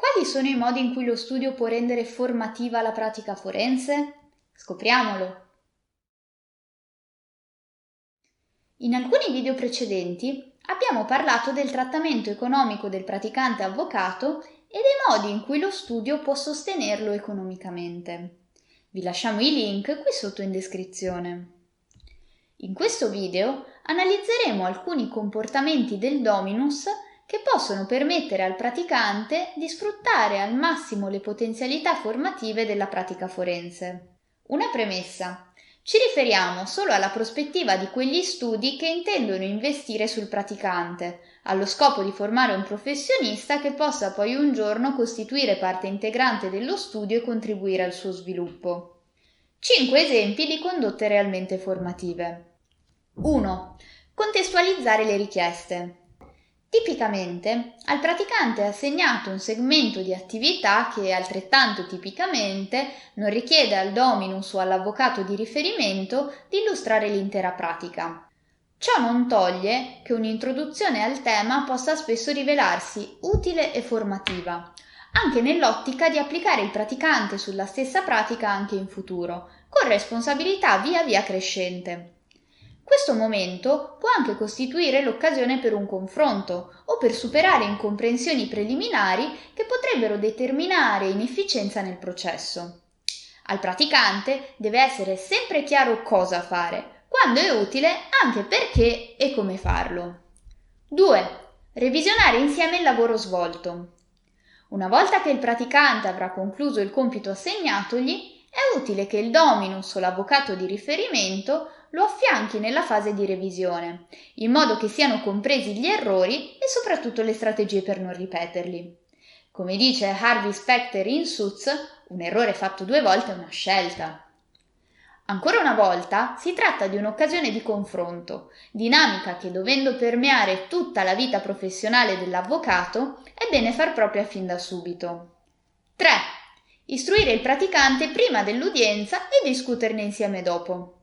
Quali sono i modi in cui lo studio può rendere formativa la pratica forense? Scopriamolo! In alcuni video precedenti abbiamo parlato del trattamento economico del praticante avvocato e dei modi in cui lo studio può sostenerlo economicamente. Vi lasciamo i link qui sotto in descrizione. In questo video analizzeremo alcuni comportamenti del dominus che possono permettere al praticante di sfruttare al massimo le potenzialità formative della pratica forense. Una premessa. Ci riferiamo solo alla prospettiva di quegli studi che intendono investire sul praticante, allo scopo di formare un professionista che possa poi un giorno costituire parte integrante dello studio e contribuire al suo sviluppo. 5 esempi di condotte realmente formative. 1. Contestualizzare le richieste. Tipicamente, al praticante è assegnato un segmento di attività che, altrettanto tipicamente, non richiede al dominus o all'avvocato di riferimento di illustrare l'intera pratica. Ciò non toglie che un'introduzione al tema possa spesso rivelarsi utile e formativa, anche nell'ottica di applicare il praticante sulla stessa pratica anche in futuro, con responsabilità via via crescente. Questo momento può anche costituire l'occasione per un confronto o per superare incomprensioni preliminari che potrebbero determinare inefficienza nel processo. Al praticante deve essere sempre chiaro cosa fare, quando è utile, anche perché e come farlo. 2. Revisionare insieme il lavoro svolto. Una volta che il praticante avrà concluso il compito assegnatogli, è utile che il dominus o l'avvocato di riferimento lo affianchi nella fase di revisione, in modo che siano compresi gli errori e soprattutto le strategie per non ripeterli. Come dice Harvey Specter in Suits, un errore fatto 2 volte è una scelta. Ancora una volta si tratta di un'occasione di confronto, dinamica che dovendo permeare tutta la vita professionale dell'avvocato è bene far propria fin da subito. 3. Istruire il praticante prima dell'udienza e discuterne insieme dopo.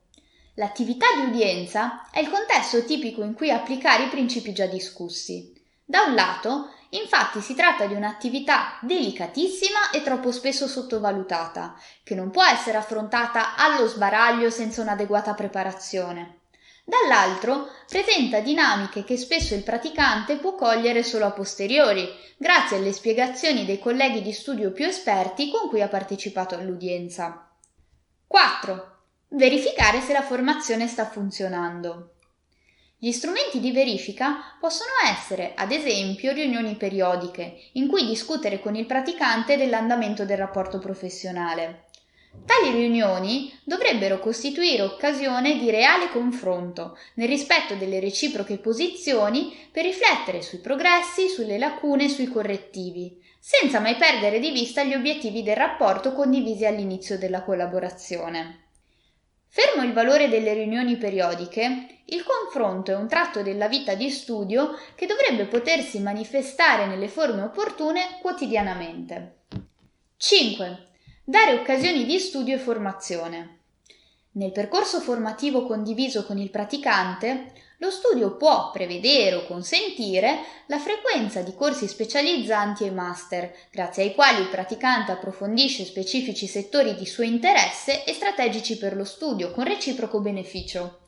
L'attività di udienza è il contesto tipico in cui applicare i principi già discussi. Da un lato, infatti, si tratta di un'attività delicatissima e troppo spesso sottovalutata, che non può essere affrontata allo sbaraglio senza un'adeguata preparazione. Dall'altro, presenta dinamiche che spesso il praticante può cogliere solo a posteriori, grazie alle spiegazioni dei colleghi di studio più esperti con cui ha partecipato all'udienza. 4. Verificare se la formazione sta funzionando. Gli strumenti di verifica possono essere, ad esempio, riunioni periodiche, in cui discutere con il praticante dell'andamento del rapporto professionale. Tali riunioni dovrebbero costituire occasione di reale confronto, nel rispetto delle reciproche posizioni, per riflettere sui progressi, sulle lacune e sui correttivi, senza mai perdere di vista gli obiettivi del rapporto condivisi all'inizio della collaborazione. Fermo il valore delle riunioni periodiche, il confronto è un tratto della vita di studio che dovrebbe potersi manifestare nelle forme opportune quotidianamente. 5. Dare occasioni di studio e formazione. Nel percorso formativo condiviso con il praticante, lo studio può prevedere o consentire la frequenza di corsi specializzanti e master, grazie ai quali il praticante approfondisce specifici settori di suo interesse e strategici per lo studio, con reciproco beneficio.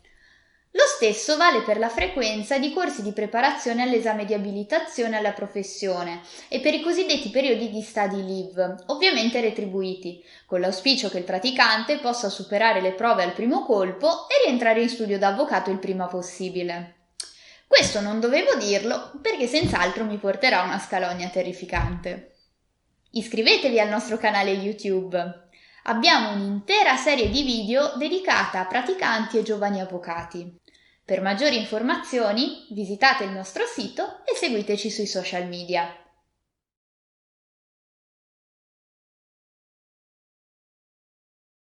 Lo stesso vale per la frequenza di corsi di preparazione all'esame di abilitazione alla professione e per i cosiddetti periodi di study leave, ovviamente retribuiti, con l'auspicio che il praticante possa superare le prove al primo colpo e rientrare in studio da avvocato il prima possibile. Questo non dovevo dirlo perché senz'altro mi porterà a una scalogna terrificante. Iscrivetevi al nostro canale YouTube. Abbiamo un'intera serie di video dedicata a praticanti e giovani avvocati. Per maggiori informazioni visitate il nostro sito e seguiteci sui social media.